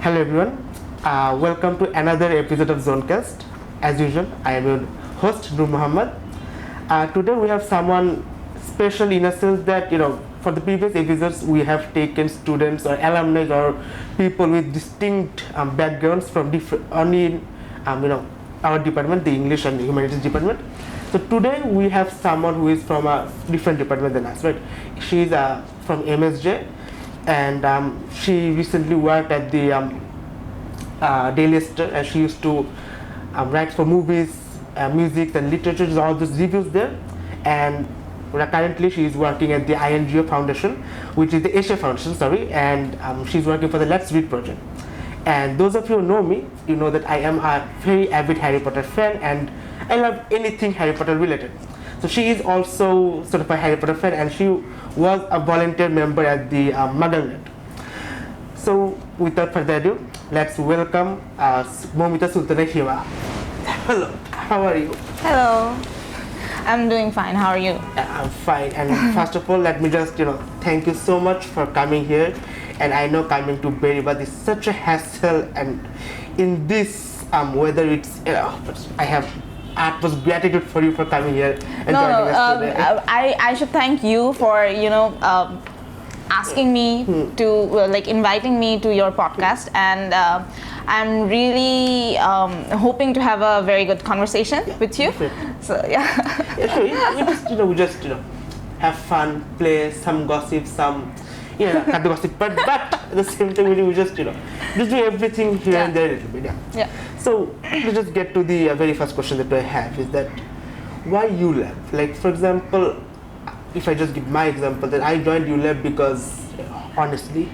Hello everyone, welcome to another episode of ZoneCast. As usual, I am your host Noor Mohammad. Today we have someone special in a sense that for the previous episodes we have taken students or alumni or people with distinct backgrounds from different only our department, the English and Humanities department. So today we have someone who is from a different department than us, right? She is from MSJ, and she recently worked at the Daily Star, and she used to write for movies, music and literature, all those reviews there. And currently she is working at the INGO Foundation, which is the Asia Foundation, and she's working for the Let's Read project. And those of you who know me, you know that I am a very avid Harry Potter fan, and I love anything Harry Potter related. So she is also sort of a Harry Potter fan, and she was a volunteer member at the MuggleNet. So without further ado, let's welcome Moumita Sultana Hema. Hello, how are you? Hello, I'm doing fine. How are you? I'm fine. And first of all, let me just thank you so much for coming here. And I know coming to Beribad is such a hassle, and in this weather, it's I have utmost gratitude for you for coming here and joining us today. I should thank you for asking me to inviting me to your podcast, and I'm really hoping to have a very good conversation with you. So yeah. Sure. We just have fun, play some gossip, some not the gossip, but at the same time we just do everything here and there a little bit. Yeah. So let's just get to the very first question that I have, is that why ULAB? Like, for example, if I just give my example, that I joined ULAB because honestly,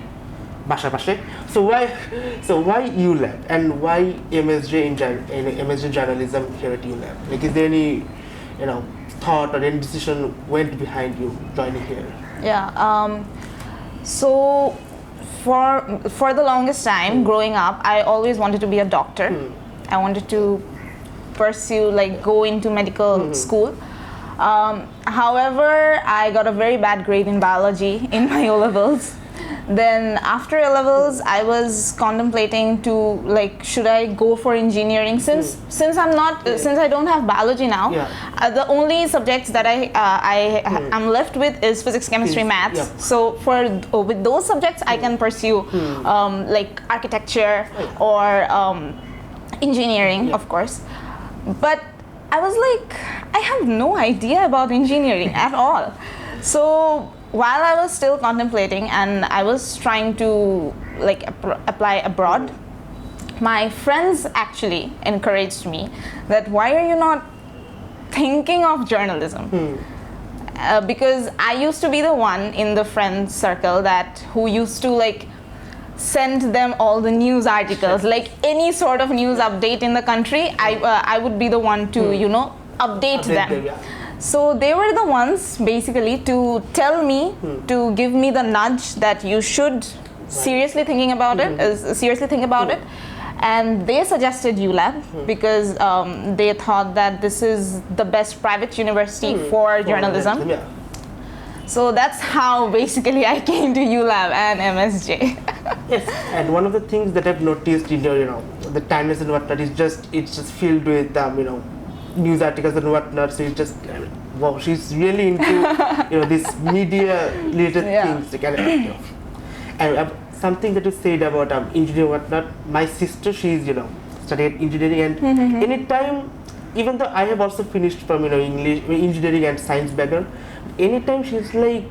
basha. So why ULAB, and why MSJ in MSJ journalism here at ULAB? Like, is there any thought or any decision went behind you joining here? Yeah. So for the longest time growing up, I always wanted to be a doctor. I wanted to pursue, go into medical school. However, I got a very bad grade in biology in my O-levels. Then after A-levels, I was contemplating to should I go for engineering, since I don't have biology now. The only subjects that I'm left with is physics, chemistry, maths. So with those subjects I can pursue architecture or engineering, of course. But I was I have no idea about engineering at all. So while I was still contemplating and I was trying to apply abroad, my friends actually encouraged me that why are you not thinking of journalism? Because I used to be the one in the friend circle who used to send them all the news articles, any sort of news update in the country. I would be the one to update them. So they were the ones basically to tell me, to give me the nudge that you should seriously think about it. And they suggested ULAB because they thought that this is the best private university for journalism. So that's how basically I came to ULAB and MSJ. Yes, and one of the things that I've noticed in your the timeless and whatnot is it's just filled with news articles and whatnot. So it's just wow, she's really into this media related things. And something that you said about engineering and whatnot. My sister, she's studied engineering, and anytime, even though I have also finished from English, engineering and science background, anytime she's like,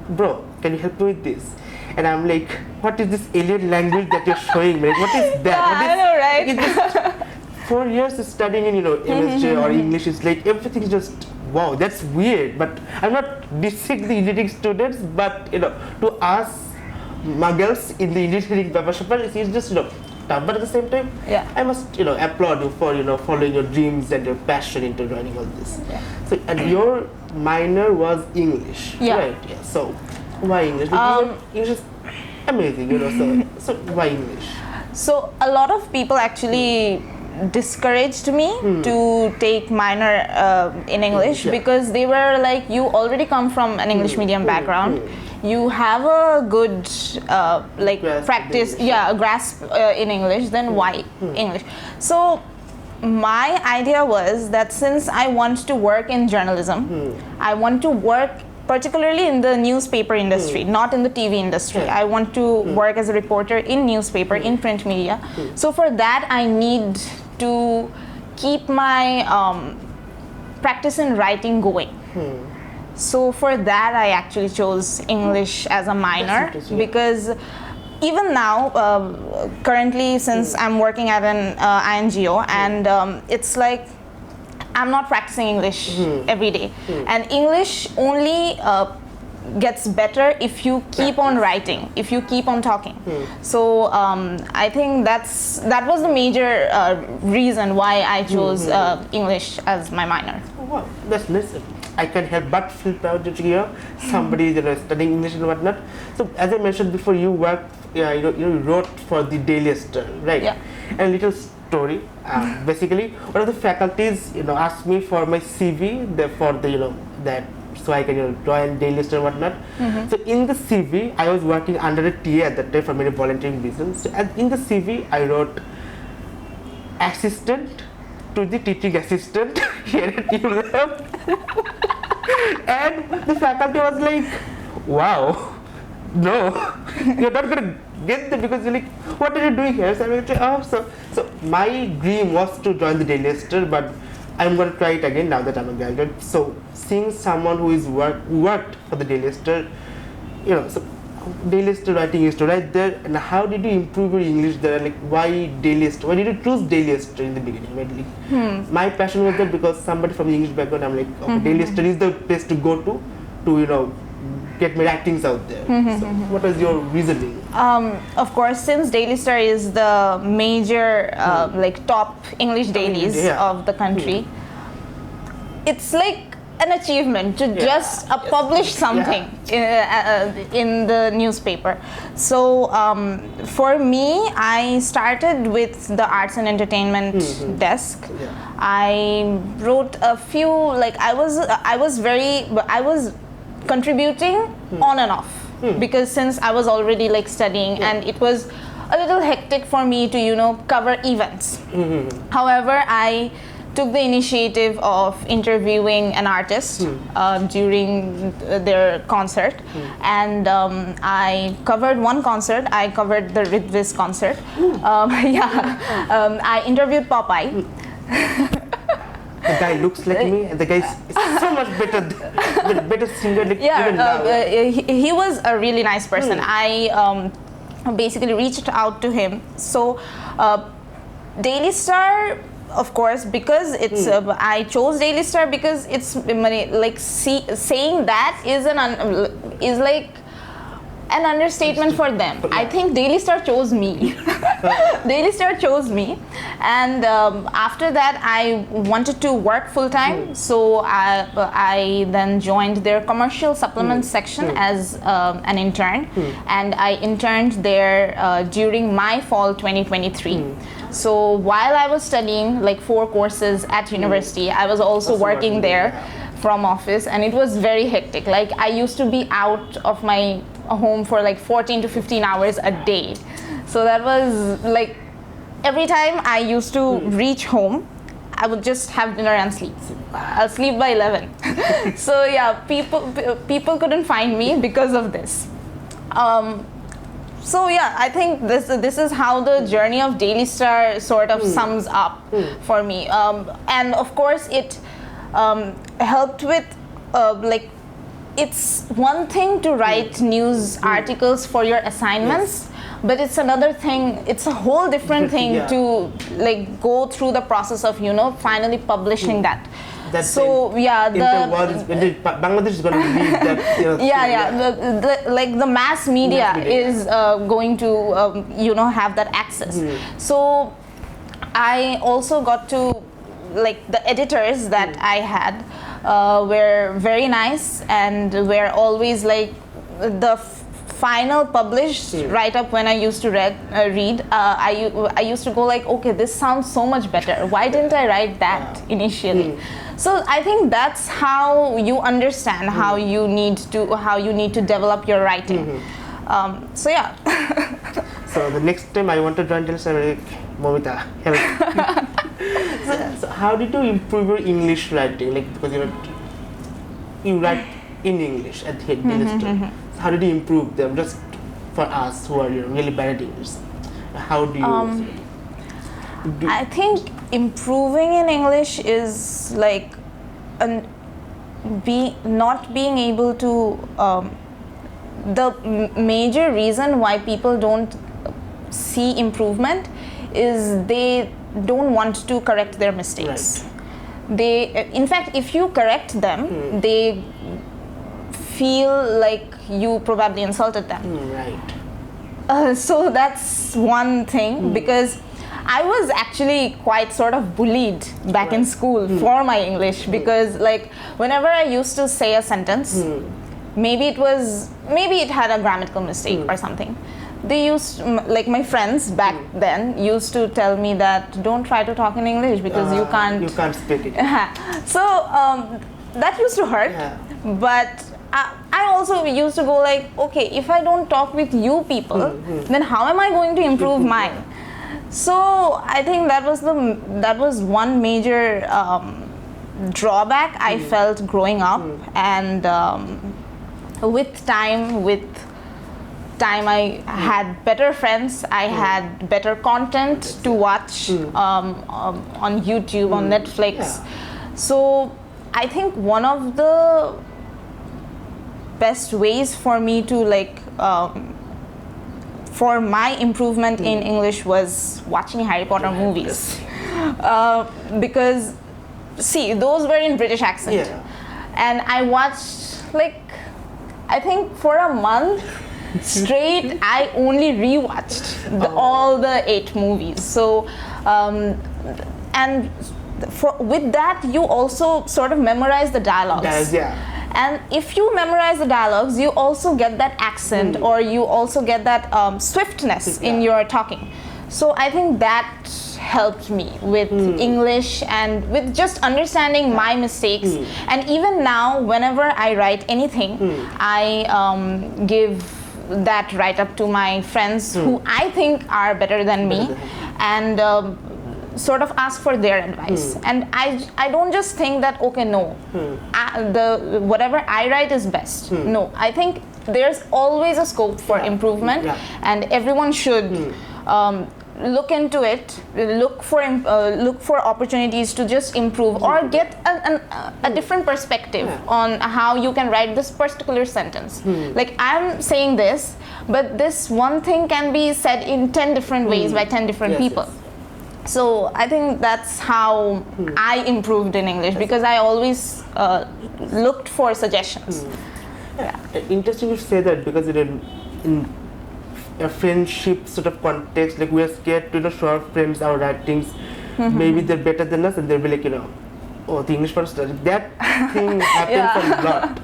bro, can you help me with this? And I'm like, what is this alien language that you're showing me? What is that? I know, right? It's just 4 years studying in MSJ or English. It's everything is just wow, that's weird. But I'm not dissing the engineering students, but to us muggles in the engineering profession, it's just tough. But at the same time, I must applaud you for following your dreams and your passion into joining all this. So, and your minor was English, right? Yeah. So why English? English is amazing, so why English? So a lot of people actually discouraged me to take minor in English because they were like, you already come from an English medium background. You have a good like practice, grasp in English, then why English? So my idea was that since I want to work in journalism, I want to work particularly in the newspaper industry, not in the TV industry. I want to work as a reporter in newspaper, in print media. So for that, I need to keep my practice in writing going. So for that, I actually chose English as a minor because even now, currently, since I'm working at an INGO, and it's like I'm not practicing English every day, and English only gets better if you keep on writing, if you keep on talking. So I think that was the major reason why I chose English as my minor. Oh, wow, that's nice. I can help but feel proud to hear somebody studying English and whatnot. So as I mentioned before, you worked, you wrote for the Daily Star, right? Yeah. And little story. Basically, one of the faculties, asked me for my CV, that so I can join Daily Star and whatnot. So in the CV, I was working under a TA at that time for many volunteering reasons. So in the CV, I wrote assistant to the teaching assistant here at ULAB. And the faculty was like, wow, no, you're not going to get there because you're like, what are you doing here? So I'm like, so my dream was to join the Daily Star, but I'm going to try it again now that I'm a graduate. So seeing someone who is worked for the Daily Star, so Daily Star writing is right there. And how did you improve your English there? Like, why Daily Star? Why did you choose Daily Star in the beginning? Right? My passion was there because somebody from the English background, I'm like, okay, Daily Star is the place to go to get my writings out there. So what was your reasoning? Of course, since Daily Star is the major like top English dailies of the country, it's like an achievement to just publish something in the newspaper. So for me, I started with the arts and entertainment desk. I wrote a few, like I was contributing on and off because since I was already like studying and it was a little hectic for me to cover events. However, I took the initiative of interviewing an artist during their concert, and I covered one concert. I covered the Ritviz concert. I interviewed Popeye. The guy looks like me, and the guy is so much better singer. He was a really nice person. I basically reached out to him. So Daily Star, of course, because it's I chose Daily Star because it's like saying that is like an understatement for them. I think Daily Star chose me. Daily Star chose me, and after that I wanted to work full time. So I then joined their commercial supplement section as an intern, and I interned there during my fall 2023. So while I was studying like 4 courses at university, I was also working there from office, and it was very hectic. Like I used to be out of my home for like 14 to 15 hours a day. So that was like every time I used to reach home, I would just have dinner and sleep. I'll sleep by 11. So yeah, people couldn't find me because of this. So yeah, I think this is how the journey of Daily Star sort of sums up for me. And of course it helped with like, it's one thing to write news articles for your assignments, but it's another thing, it's a whole different thing to like go through the process of finally publishing that. So Bangladesh is going to be that. The mass media is going to have that access. So I also got to, like, the editors that I had were very nice and were always like the final published write-up when I used to read, I used to go like, okay, this sounds so much better. Why didn't I write that initially? So I think that's how you understand how you need to develop your writing. So yeah. So the next time I want to join this, Moumita, help. So how did you improve your English writing? Like, because you write in English at the Head. How did you improve them? Just for us who are really bad at English, how do you? I think improving in English is like not being able to. The major reason why people don't see improvement is they don't want to correct their mistakes. Right. In fact, if you correct them, they feel like you probably insulted them. Right. So that's one thing, because I was actually quite sort of bullied back in school for my English, because like whenever I used to say a sentence, maybe it had a grammatical mistake or something, they used, like my friends back then used to tell me that don't try to talk in English because you can't speak it. So that used to hurt, but I also used to go like, okay, if I don't talk with you people, then how am I going to improve mine? So I think that was one major drawback I felt growing up, and with time I had better friends, I had better content to watch on YouTube, on Netflix. So I think one of the best ways for me to like for my improvement in English was watching Harry Potter movies, because see, those were in British accent, and I watched like, I think for a month straight I only rewatched all the 8 movies. So and with that you also sort of memorize the dialogues. And if you memorize the dialogues, you also get that accent, or you also get that swiftness in your talking. So I think that helped me with English and with just understanding my mistakes. And even now, whenever I write anything, I give that write-up to my friends who I think are better than me, and sort of ask for their advice. And I don't just think that, okay, no, whatever I write is best. No, I think there's always a scope for improvement, and everyone should look into it, look for opportunities to just improve, or get a different perspective on how you can write this particular sentence. Like, I'm saying this, but this one thing can be said in 10 different ways by 10 different people. So I think that's how I improved in English, because I always looked for suggestions. Interesting you say that, because in a friendship sort of context, like, we are scared to show our friends our writings. Maybe they're better than us, and they'll be like, oh, the English person, that thing happens a lot.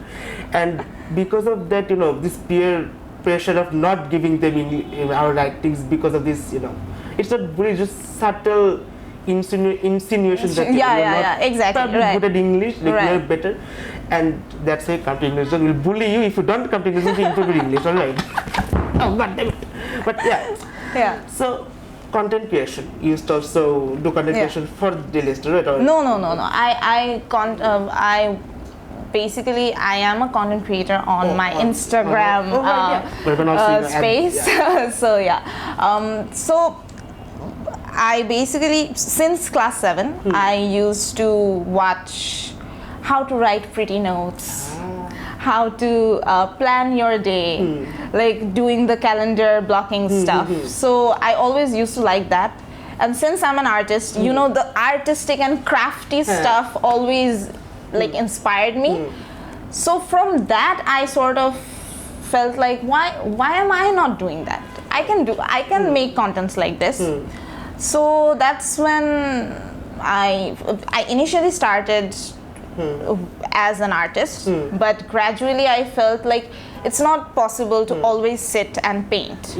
And because of that, this peer pressure of not giving them our writings because of this, it's not really, just subtle insinuation that exactly, probably good at English, like you're better, and that's why come to English zone. We'll bully you if you don't come to English zone to improve your English, alright? Oh, god damn it! But so content creation, you used to also do content creation for the listener, right? Or No. I basically, I am a content creator on my Instagram space. So so I basically, since class 7, I used to watch how to write pretty notes, how to plan your day, like doing the calendar blocking stuff. So I always used to like that. And since I'm an artist, the artistic and crafty stuff always like inspired me. So from that, I sort of felt like, why am I not doing that? I can make contents like this. So that's when I initially started as an artist, but gradually I felt like it's not possible to always sit and paint.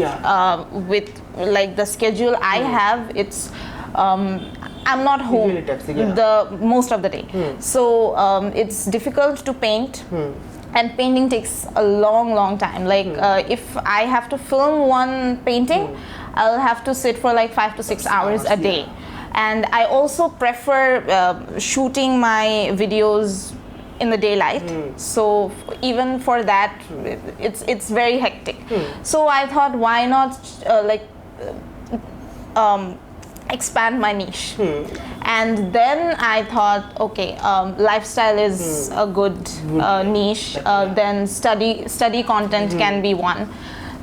With like the schedule I have, it's I'm not home really taxing, the most of the day, so it's difficult to paint. And painting takes a long time. Like if I have to film one painting, I'll have to sit for like 5 to 6 hours a day. And I also prefer shooting my videos in the daylight. So even for that, it's very hectic. So I thought, why not expand my niche. And then I thought, okay, lifestyle is a good niche. Then study content can be one.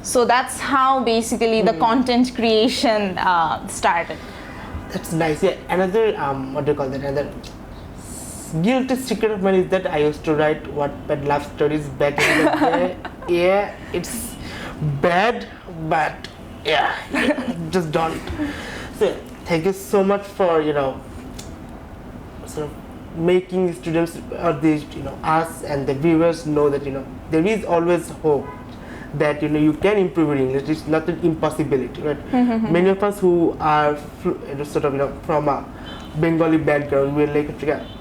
So that's how basically the content creation started. That's nice. Yeah, another what do you call that? Another guilty secret of mine is that I used to write Wattpad love stories back in the day. Yeah, it's bad, but yeah, just don't. So thank you so much for sort of making students or these us and the viewers know that there is always hope, that you can improve your English. It's not an impossibility, right? Many of us who are sort of from a Bengali background, we're like,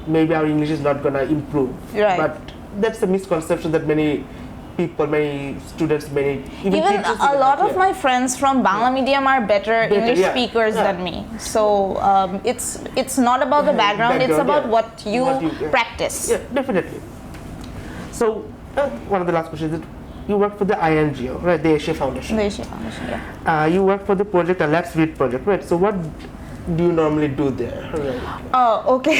maybe our English is not gonna improve, right? But that's a misconception that many people, many students, many even a lot of my friends from Bangla medium are better English speakers than me. So it's not about the background, it's about what you practice. Yeah, definitely. So one of the last questions is that you work for the INGO, right? The Asia Foundation. The Asia Foundation, yeah. You work for the project, Let's Read project, right? So what do you normally do there? Right? Oh, okay.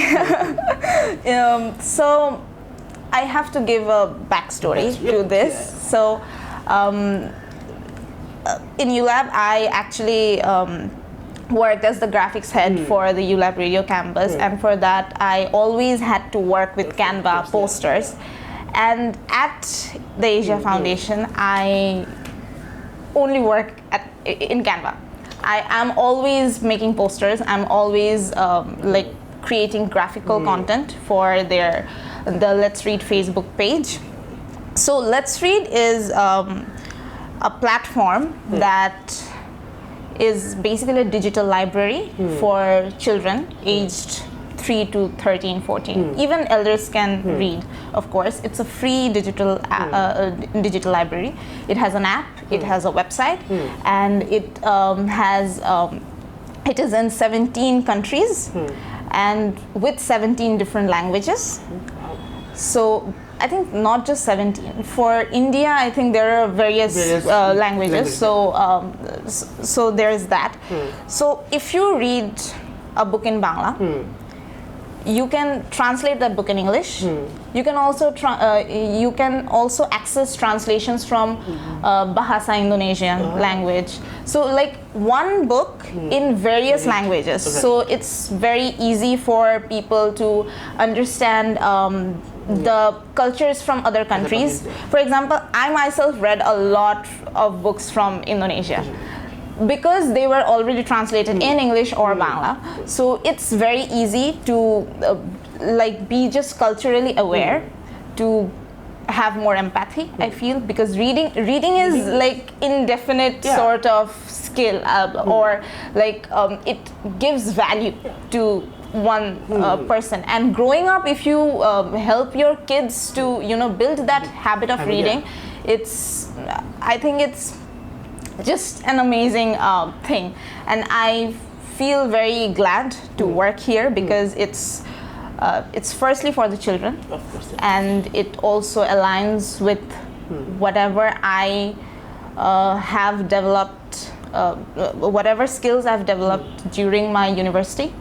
So I have to give a backstory to this. Yeah. So in ULAB, I actually worked as the graphics head for the ULAB Radio CampBuzz, and for that I always had to work with Canva posters. And at the Asia Foundation, I only work in Canva. I am always making posters. I'm always like creating graphical content for the Let's Read Facebook page. So Let's Read is a platform that is basically a digital library for children aged 3 to 13, 14. Even elders can read, of course. It's a free digital digital library. It has an app, it has a website, and it it is in 17 countries and with 17 different languages. So I think not just 17. For India, I think there are various languages. So there's that. So if you read a book in Bangla, you can translate that book in English. You can also access translations from Bahasa Indonesian language. So like one book in various languages. So it's very easy for people to understand the cultures from other countries. For example, I myself read a lot of books from Indonesia, because they were already translated in English or Bangla. So it's very easy to like be just culturally aware, to have more empathy, I feel, because reading is like indefinite sort of skill, or like it gives value to one person. And growing up, if you help your kids to build that habit of reading, I think it's just an amazing thing. And I feel very glad to work here, because it's firstly for the children, of course, and it also aligns with whatever I have developed, whatever skills I've developed during my university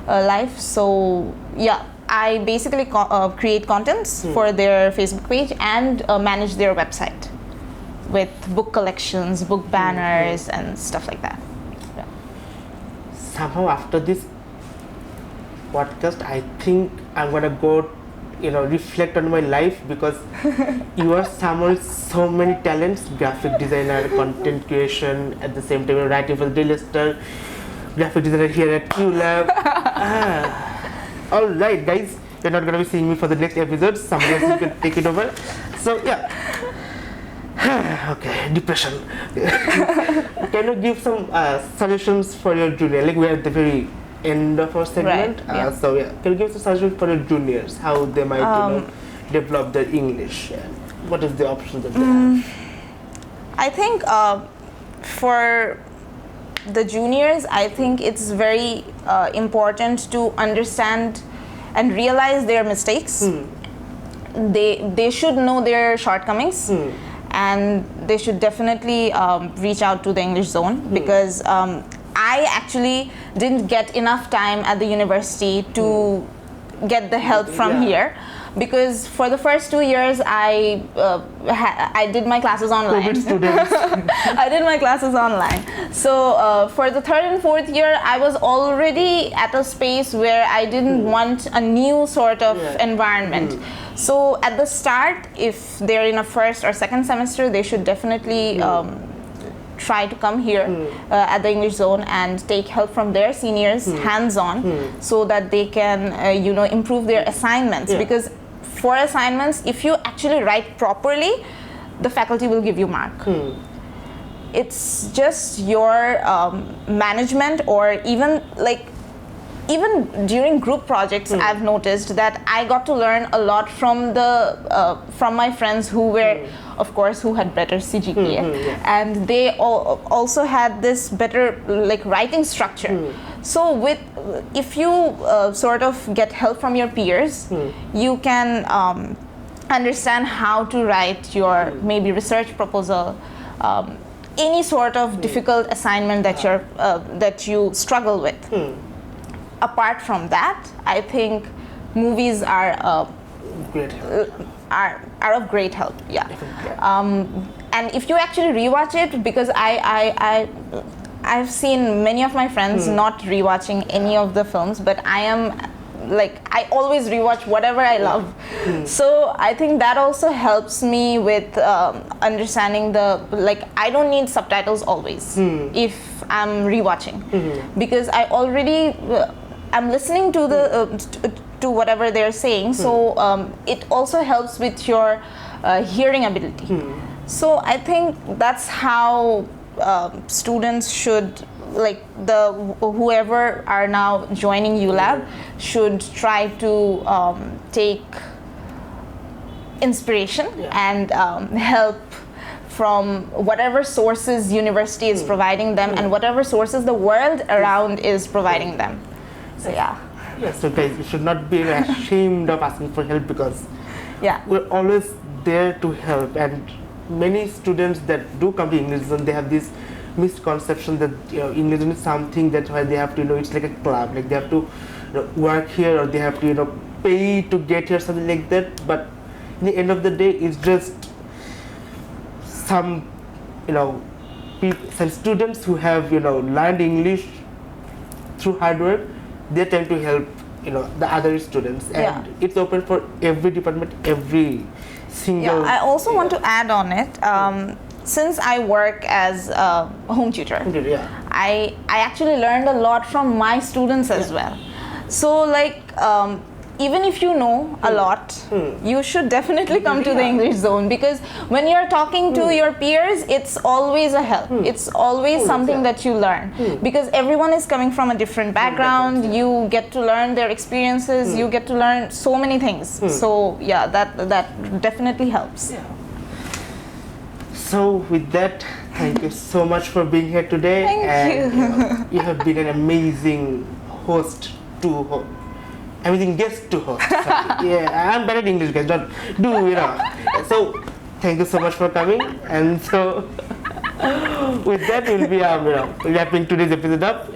life. So yeah, I basically create contents for their Facebook page and manage their website with book collections, book banners, and stuff like that. Yeah. Somehow after this podcast, I think I'm gonna go, reflect on my life, because you are someone with so many talents: graphic designer, content creation, at the same time writing for the Daily Star, graphic designer here at ULAB. All right, guys, you're not gonna be seeing me for the next episode. Somebody else can take it over. So yeah. Okay, depression. Can you give some suggestions for your junior? Like we're at the very end of our segment. Right, yeah. So yeah, can you give some suggestions for your juniors? How they might develop their English? And what is the option that they have? I think for the juniors, I think it's very important to understand and realize their mistakes. They should know their shortcomings, and they should definitely reach out to the English Zone, because I actually didn't get enough time at the university to get the help from here. Because for the first 2 years, I did my classes online. COVID students. I did my classes online. So for the third and fourth year, I was already at a space where I didn't want a new sort of environment. So at the start, if they're in a first or second semester, they should definitely try to come here at the English Zone and take help from their seniors hands-on, so that they can improve their assignments. Because for assignments, if you actually write properly, the faculty will give you mark. It's just your management, or even during group projects, I've noticed that I got to learn a lot from from my friends who were, of course, who had better CGPA, and they also had this better writing structure. So if you sort of get help from your peers, you can understand how to write your maybe research proposal, any sort of difficult assignment that you struggle with. Apart from that, I think movies are Great help. are of great help. Yeah. And if you actually rewatch it, because I've seen many of my friends not rewatching any of the films, but I always rewatch whatever I love. So I think that also helps me with understanding I don't need subtitles always if I'm rewatching, because I'm listening to to whatever they're saying. So it also helps with your hearing ability. So I think that's how students should, whoever are now joining ULAB should try to take inspiration and help from whatever sources university is providing them, and whatever sources the world around is providing them. So yeah. Yes, so guys, you should not be ashamed of asking for help, because we're always there to help. And many students that do come to English Zone, they have this misconception that English Zone is something that why they have to it's like a club, like they have to work here, or they have to pay to get here, something like that. But in the end of the day, it's just some some students who have learned English through hard work. They tend to help the other students, and it's open for every department, every single. I also want to add on it. Since I work as a home tutor, I actually learned a lot from my students as well. So even if you know a lot, you should definitely come to the English Zone, because when you're talking to your peers, it's always a help. It's always something that you learn, because everyone is coming from a different background. You get to learn their experiences. You get to learn so many things. So yeah, that definitely helps. So with that, thank you so much for being here today. Thank you. You have been an amazing host to amazing guest to host. I'm bad at English, guys. Don't do So thank you so much for coming. And so with that, we'll be wrapping today's episode up.